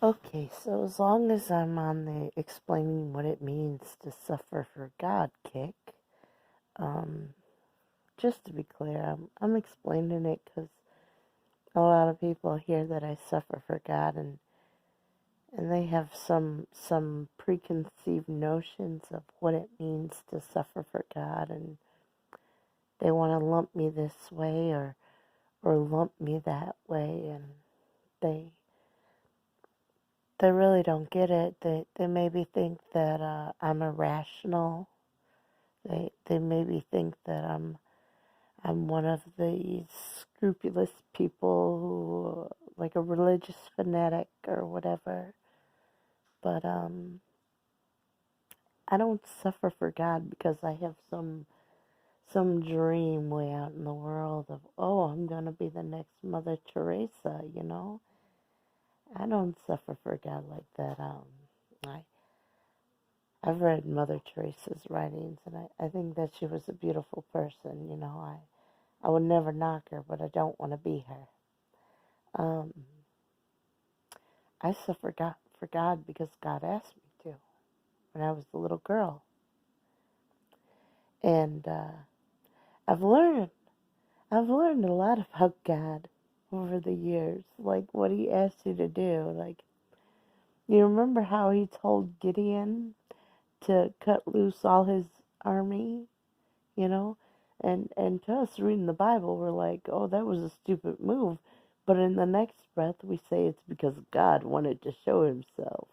Okay, so as long as I'm on the explaining what it means to suffer for God kick, um, just to be clear, I'm explaining it because a lot of people hear that I suffer for God, and they have some preconceived notions of what it means to suffer for God, and they want to lump me this way or lump me that way, and they they really don't get it. They maybe think that I'm irrational. They maybe think that I'm one of these scrupulous people who like a religious fanatic or whatever. But I don't suffer for God because I have some dream way out in the world of, oh, I'm gonna be the next Mother Teresa. I don't suffer for God like that. I I've read Mother Teresa's writings, and I think that she was a beautiful person. I would never knock her, but I don't want to be her. Um, I suffer for God because God asked me to when I was a little girl. And I've learned, I've learned a lot about God over the years, like what he asked you to do. Like, you remember how he told Gideon to cut loose all his army, you know? And to us reading the Bible, we're like, oh, that was a stupid move. But in the next breath, we say it's because God wanted to show himself.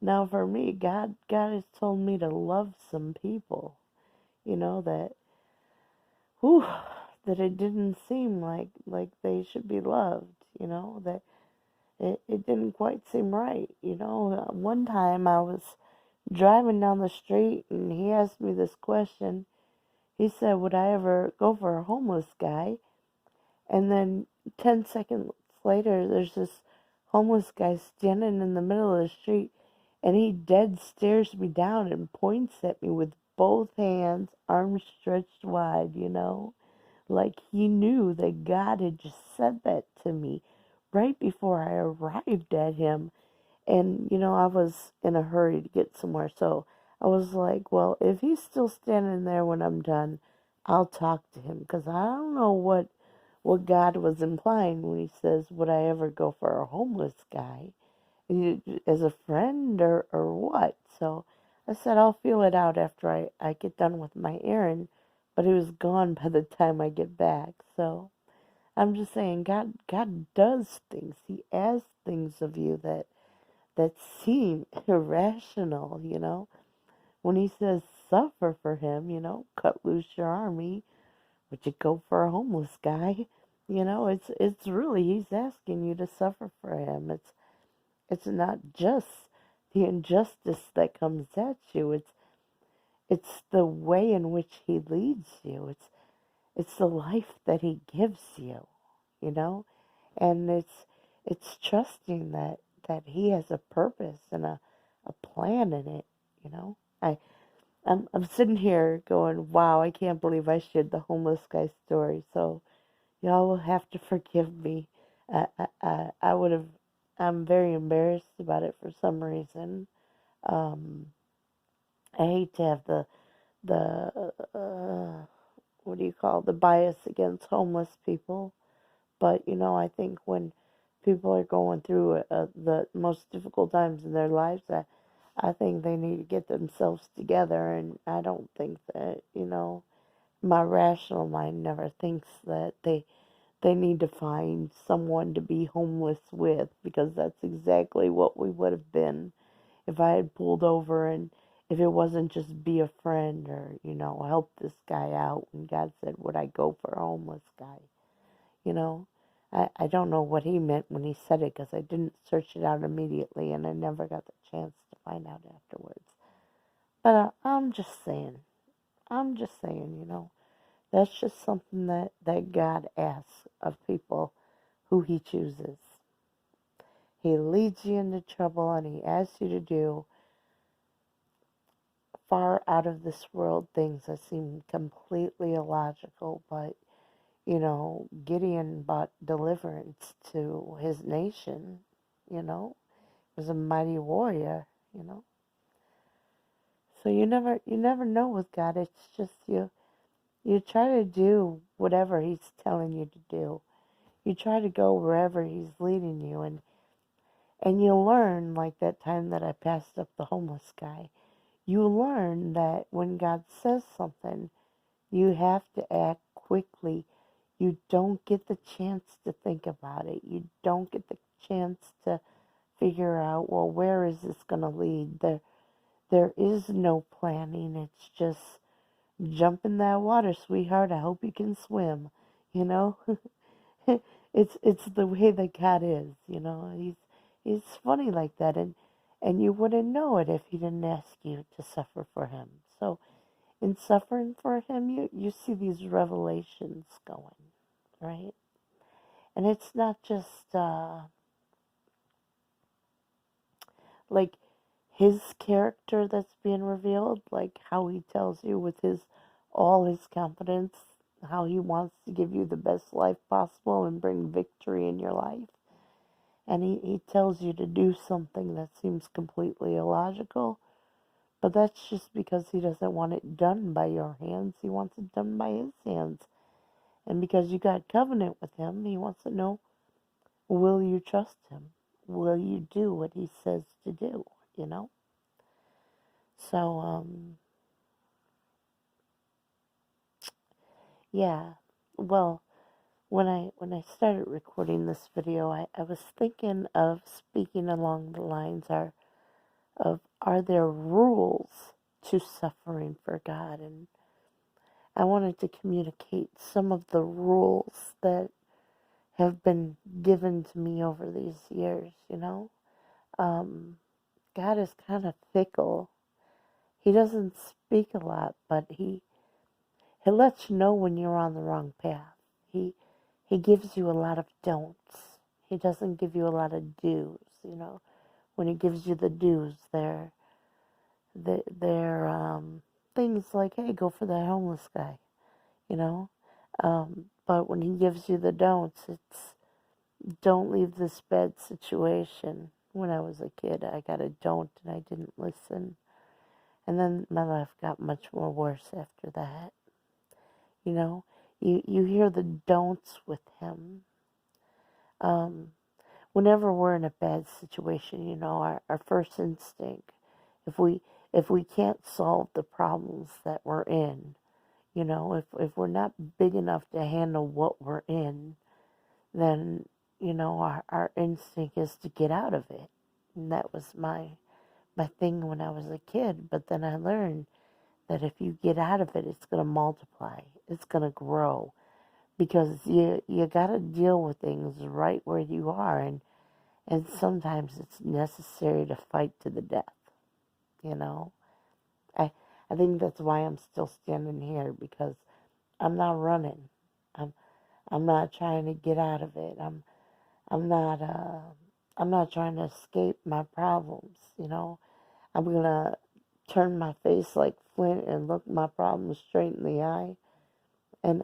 Now, for me, God has told me to love some people, that, whew, that it didn't seem like they should be loved, that it didn't quite seem right, One time I was driving down the street and he asked me this question. He said, would I ever go for a homeless guy? And then 10 seconds later, there's this homeless guy standing in the middle of the street, and he dead stares me down and points at me with both hands, arms stretched wide, like he knew that God had just said that to me right before I arrived at him. And, I was in a hurry to get somewhere, so I was like, well, if he's still standing there when I'm done, I'll talk to him, because I don't know what God was implying when he says, would I ever go for a homeless guy as a friend or what? So I said, I'll feel it out after I get done with my errand, but he was gone by the time I get back. So I'm just saying, God does things. He asks things of you that seem irrational, When he says suffer for him, cut loose your army, would you go for a homeless guy? It's really he's asking you to suffer for him. It's not just the injustice that comes at you. It's the way in which he leads you. It's the life that he gives you, you know? And it's trusting that he has a purpose and a plan in it, you know? I'm sitting here going, wow, I can't believe I shared the homeless guy story. So y'all will have to forgive me. I would have. I'm very embarrassed about it for some reason. Um, I hate to have the what do you call the bias against homeless people, but I think when people are going through the most difficult times in their lives, I think they need to get themselves together, and I don't think that my rational mind never thinks that they need to find someone to be homeless with, because that's exactly what we would have been if I had pulled over, and if it wasn't just be a friend or, help this guy out. And God said, would I go for a homeless guy? You know, I don't know what he meant when he said it, because I didn't search it out immediately and I never got the chance to find out afterwards. But I'm just saying, that's just something that God asks of people who he chooses. He leads you into trouble and he asks you to do far out of this world things that seem completely illogical, but Gideon brought deliverance to his nation, you know. was a mighty warrior, you know. So you never know with God. It's just you try to do whatever He's telling you to do. You try to go wherever He's leading you, and you learn, like that time that I passed up the homeless guy. You learn that when God says something, you have to act quickly. You don't get the chance to think about it. You don't get the chance to figure out, well, where is this going to lead? There is no planning. It's just jump in that water, sweetheart. I hope you can swim. You know, it's the way that God is. You know, he's funny like that, and you wouldn't know it if He didn't ask you to suffer for Him. So in suffering for Him, you see these revelations going, right? And it's not just like His character that's being revealed, like how He tells you with all His confidence, how He wants to give you the best life possible and bring victory in your life. And he tells you to do something that seems completely illogical, but that's just because He doesn't want it done by your hands. He wants it done by His hands. And because you got covenant with Him, He wants to know, will you trust Him? Will you do what He says to do, you know? So, yeah. Well, when I started recording this video, I was thinking of speaking along the lines are there rules to suffering for God? And I wanted to communicate some of the rules that have been given to me over these years, you know? God is kind of fickle. He doesn't speak a lot, but he lets you know when you're on the wrong path. He gives you a lot of don'ts. He doesn't give you a lot of do's, you know. When He gives you the do's, they're things like, hey, go for that homeless guy, you know. But when He gives you the don'ts, it's don't leave this bad situation. When I was a kid, I got a don't and I didn't listen. And then my life got much more worse after that. You know, you hear the don'ts with Him. Whenever we're in a bad situation, you know, our first instinct, if we can't solve the problems that we're in, you know, if we're not big enough to handle what we're in, then, you know, our instinct is to get out of it. And that was my thing when I was a kid. But then I learned that if you get out of it, it's going to multiply. It's going to grow. Because you got to deal with things right where you are. And sometimes it's necessary to fight to the death, you know. I think that's why I'm still standing here, because I'm not running. I'm I'm not trying to get out of it. I'm not I'm not trying to escape my problems, you know. I'm gonna turn my face like flint and look my problems straight in the eye, and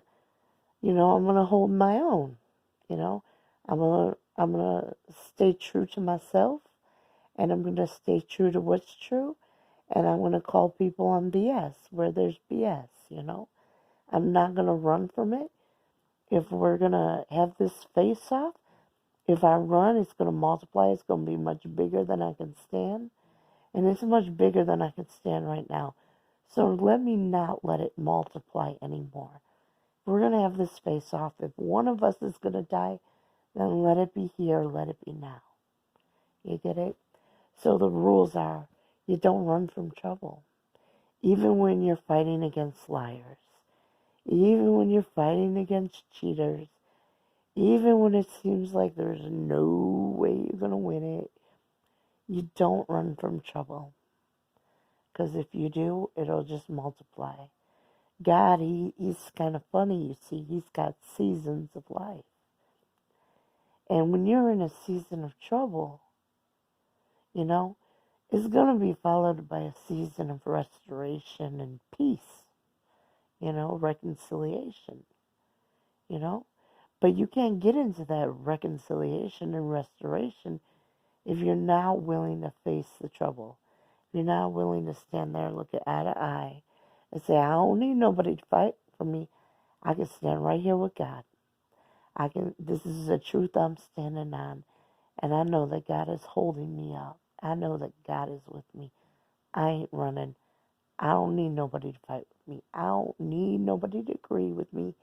you know, I'm gonna hold my own, you know. I'm gonna stay true to myself, and I'm gonna stay true to what's true, and I'm gonna call people on BS where there's BS, you know. I'm not gonna run from it. If we're gonna have this face off, if I run, it's gonna multiply. It's gonna be much bigger than I can stand. And it's much bigger than I can stand right now. So let me not let it multiply anymore. We're going to have this face off. If one of us is going to die, then let it be here, let it be now. You get it? So the rules are, you don't run from trouble. Even when you're fighting against liars. Even when you're fighting against cheaters. Even when it seems like there's no way you're going to win it. You don't run from trouble. Because if you do, it'll just multiply. God, he's kind of funny, you see. He's got seasons of life. And when you're in a season of trouble, you know, it's going to be followed by a season of restoration and peace, you know, reconciliation, you know. But you can't get into that reconciliation and restoration if you're not willing to face the trouble, if you're not willing to stand there and look it eye to eye and say, I don't need nobody to fight for me. I can stand right here with God. This is the truth I'm standing on. And I know that God is holding me up. I know that God is with me. I ain't running. I don't need nobody to fight with me. I don't need nobody to agree with me.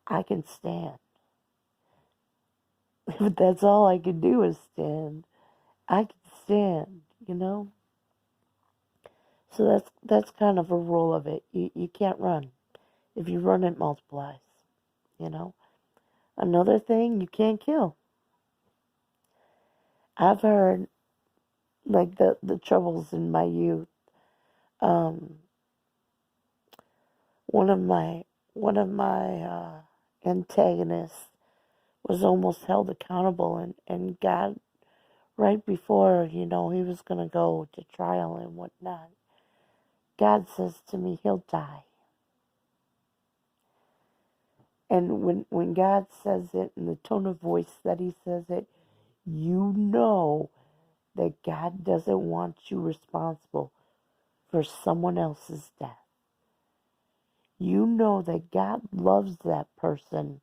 I can stand. But that's all I can do is stand. I can stand, you know? So that's kind of a rule of it. You can't run. If you run, it multiplies, you know? Another thing, you can't kill. I've heard, like, the troubles in my youth. Um, one of my antagonists was almost held accountable, and God, right before, he was going to go to trial and whatnot, God says to me, he'll die. And when God says it in the tone of voice that he says it, you know that God doesn't want you responsible for someone else's death. You know that God loves that person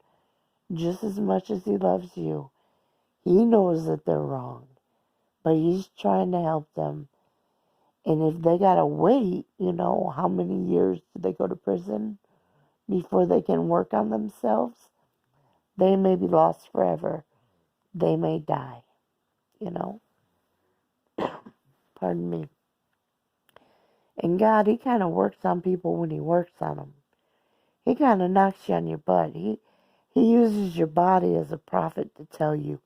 just as much as he loves you. He knows that they're wrong, but he's trying to help them. And if they gotta wait, how many years do they go to prison before they can work on themselves? They may be lost forever. They may die, Pardon me. And God, he kind of works on people when he works on them. He kind of knocks you on your butt. He uses your body as a prophet to tell you.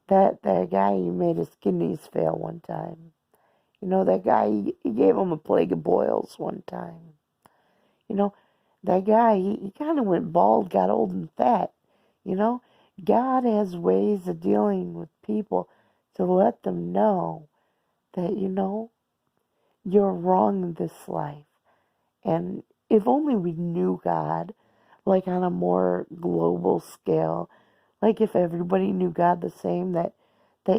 That guy, you made his kidneys fail one time. That guy, he gave him a plague of boils one time. That guy, he kind of went bald, got old and fat. God has ways of dealing with people to let them know that, you're wrong in this life. And if only we knew God, like on a more global scale, like if everybody knew God the same, that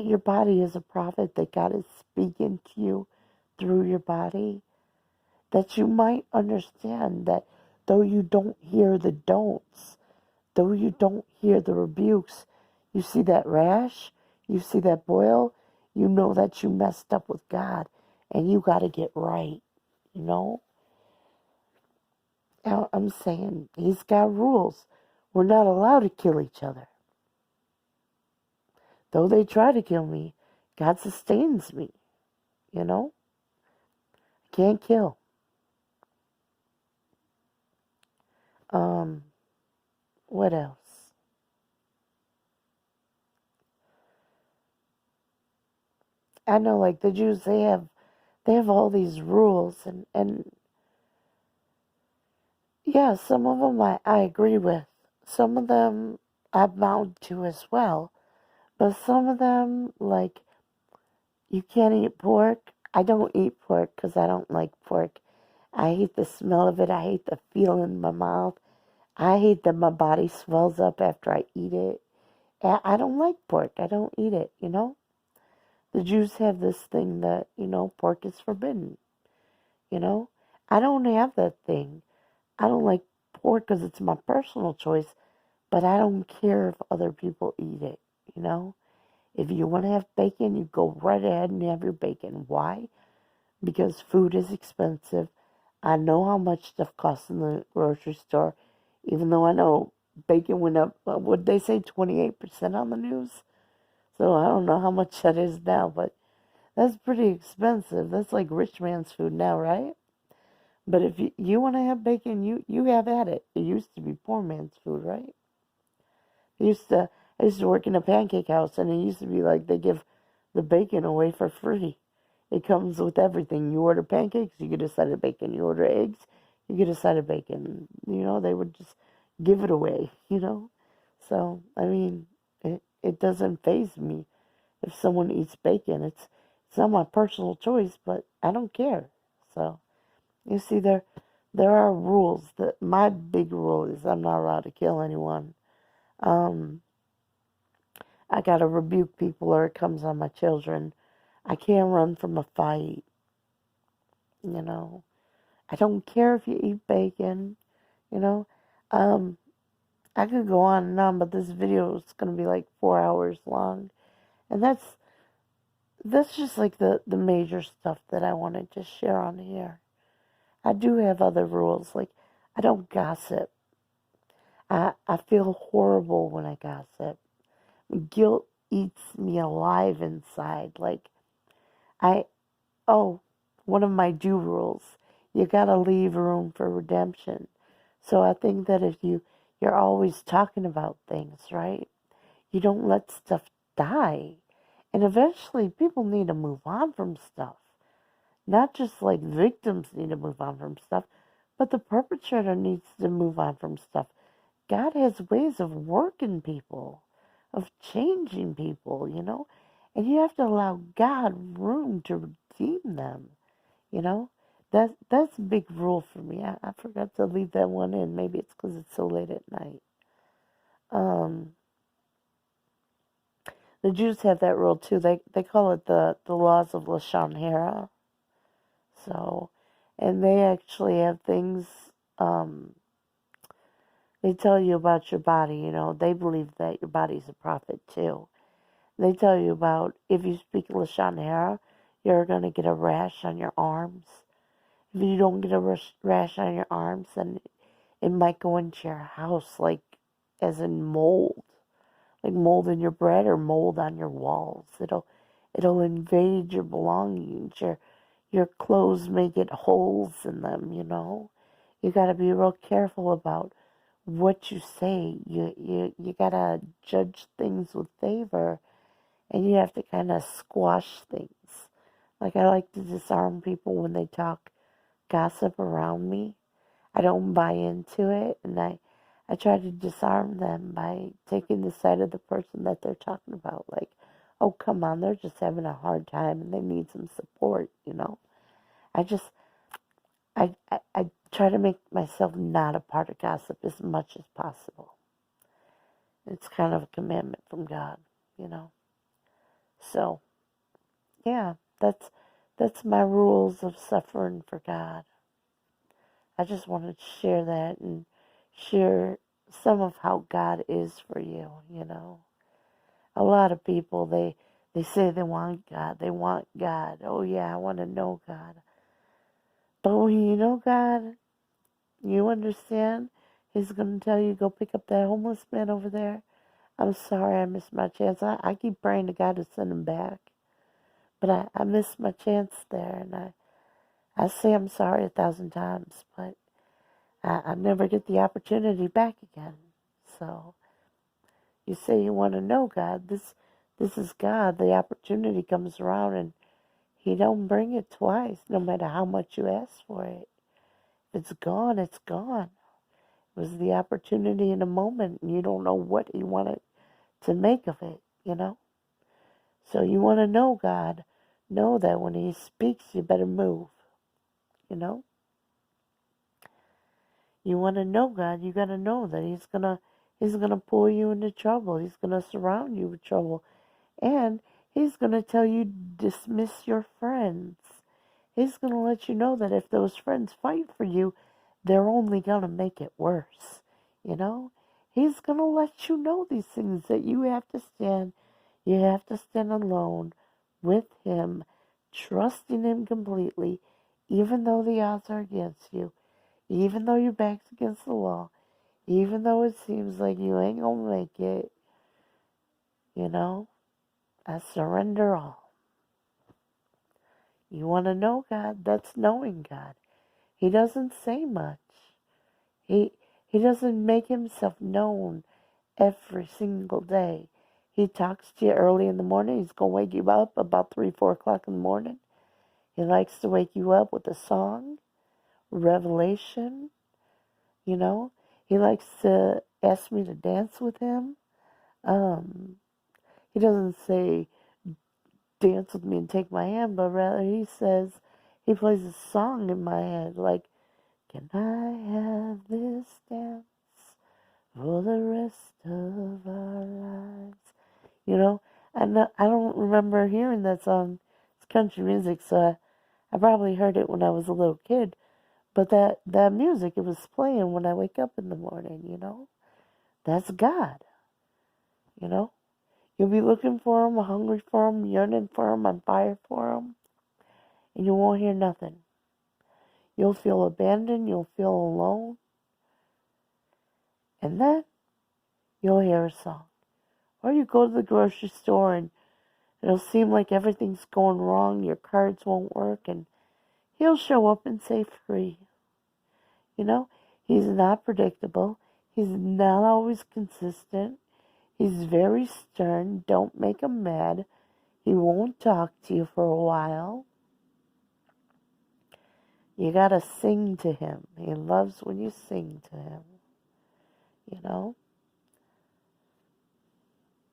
your body is a prophet, that God is speaking to you through your body, that you might understand that though you don't hear the don'ts, though you don't hear the rebukes, you see that rash, you see that boil, you know that you messed up with God and you got to get right, Now, I'm saying he's got rules. We're not allowed to kill each other. Though they try to kill me, God sustains me, I can't kill. Um, what else? I know, like the Jews, they have all these rules, and yeah, some of them I agree with. Some of them I bound to as well. But some of them, like, you can't eat pork. I don't eat pork because I don't like pork. I hate the smell of it. I hate the feel in my mouth. I hate that my body swells up after I eat it. I don't like pork. I don't eat it, The Jews have this thing that, pork is forbidden, you know? I don't have that thing. I don't like pork because it's my personal choice, but I don't care if other people eat it, If you want to have bacon, you go right ahead and have your bacon. Why? Because food is expensive. I know how much stuff costs in the grocery store, even though I know bacon went up, would they say 28% on the news? So I don't know how much that is now, but that's pretty expensive. That's like rich man's food now, right? But if you want to have bacon, you have at it. It used to be poor man's food, right? I used to work in a pancake house, and it used to be like they give the bacon away for free. It comes with everything. You order pancakes, you get a side of bacon. You order eggs, you get a side of bacon. They would just give it away. So, I mean, it doesn't faze me if someone eats bacon. It's not my personal choice, but I don't care. So, you see, there are rules. That my big rule is I'm not allowed to kill anyone. Um, I gotta rebuke people or it comes on my children. I can't run from a fight, you know. I don't care if you eat bacon, you know. Um, I could go on and on, but this video is gonna be like 4 hours long. And that's just like the major stuff that I want to just share on here. I do have other rules, like I don't gossip. I feel horrible when I gossip. Guilt eats me alive inside. Like I oh, one of my do rules. You gotta leave room for redemption. So I think that if you're always talking about things, right? You don't let stuff die. And eventually people need to move on from stuff. Not just like victims need to move on from stuff, but the perpetrator needs to move on from stuff. God has ways of working people, of changing people, you know? And you have to allow God room to redeem them, you know? That's a big rule for me. I forgot to leave that one in. Maybe it's because it's so late at night. Um, the Jews have that rule too. They call it the laws of Lashon Hara. So, and they actually have things, um, they tell you about your body, you know, they believe that your body's a prophet too. They tell you about if you speak Lashon Hara, you're going to get a rash on your arms. If you don't get a rash on your arms, then it might go into your house, like as in mold, like mold in your bread or mold on your walls. It'll invade your belongings. Your clothes may get holes in them, you know. You got to be real careful about what you say. You got to judge things with favor, and you have to kind of squash things. Like I like to disarm people when they talk gossip around me. I don't buy into it, and I try to disarm them by taking the side of the person that they're talking about. Like, oh, come on, they're just having a hard time and they need some support, you know. I just, I try to make myself not a part of gossip as much as possible. It's kind of a commandment from God, you know. So, yeah, that's my rules of suffering for God. I just wanted to share that and share some of how God is for you, you know. A lot of people, they say they want God. They want God. Oh, yeah, I want to know God. But when you know God, you understand, He's going to tell you, go pick up that homeless man over there. I'm sorry I missed my chance. I keep praying to God to send him back. But I missed my chance there. And I say I'm sorry 1,000 times. But I never get the opportunity back again. So you say you want to know God. This is God. The opportunity comes around and He don't bring it twice, no matter how much you ask for it. If it's gone, it's gone. It was the opportunity in a moment, and you don't know what He wanted to make of it, you know? So you want to know God. Know that when He speaks, you better move, you know? You want to know God, you got to know that He's gonna pull you into trouble. He's gonna surround you with trouble. And He's gonna tell you dismiss your friends. He's gonna let you know that if those friends fight for you, they're only gonna make it worse. You know? He's gonna let you know these things that you have to stand alone with Him, trusting Him completely, even though the odds are against you, even though your back's against the wall, even though it seems like you ain't gonna make it, you know, I surrender all. You want to know God? That's knowing God. He doesn't say much. He he doesn't make Himself known every single day. He talks to you early in the morning. He's going to wake you up about 3, 4 o'clock in the morning. He likes to wake you up with a song, revelation, you know. He likes to ask me to dance with him. Um, he doesn't say, dance with me and take my hand, but rather he says, he plays a song in my head like, can I have this dance for the rest of our lives? you know. I don't remember hearing that song. It's country music, so I probably heard it when I was a little kid. But that music, it was playing when I wake up in the morning, you know. That's God, you know. You'll be looking for him, hungry for him, yearning for him, on fire for him, and you won't hear nothing. You'll feel abandoned, you'll feel alone, and then you'll hear a song. Or you go to the grocery store and it'll seem like everything's going wrong, your cards won't work, and he'll show up and say free. You know, he's not predictable, he's not always consistent, he's very stern, don't make him mad, he won't talk to you for a while. You gotta sing to him. He loves when you sing to him. You know?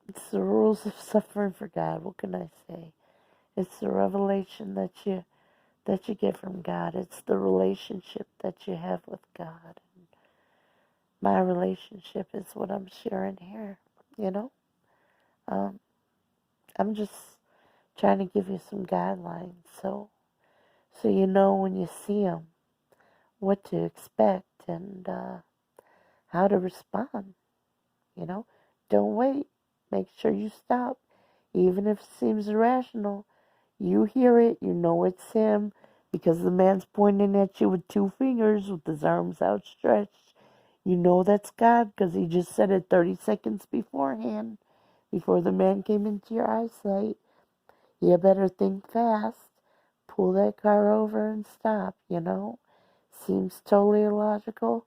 It's the rules of suffering for God. What can I say? It's the revelation that you get from God. It's the relationship that you have with God. And my relationship is what I'm sharing here. You know? I'm just trying to give you some guidelines so you know when you see him what to expect and how to respond. You know, don't wait. Make sure you stop. Even if it seems irrational, you hear it, you know it's him, because the man's pointing at you with two fingers with his arms outstretched. You know that's God because he just said it 30 seconds beforehand, before the man came into your eyesight. You better think fast. Pull that car over and stop, you know. Seems totally illogical.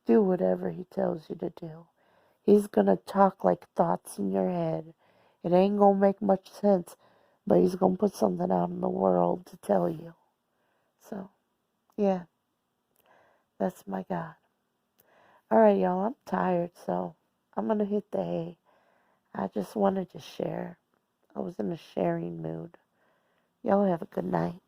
Do whatever he tells you to do. He's gonna talk like thoughts in your head. It ain't gonna make much sense, but he's gonna put something out in the world to tell you. So, yeah, that's my God. Alright, y'all, I'm tired, so I'm gonna hit the hay. I just wanted to share. I was in a sharing mood. Y'all have a good night.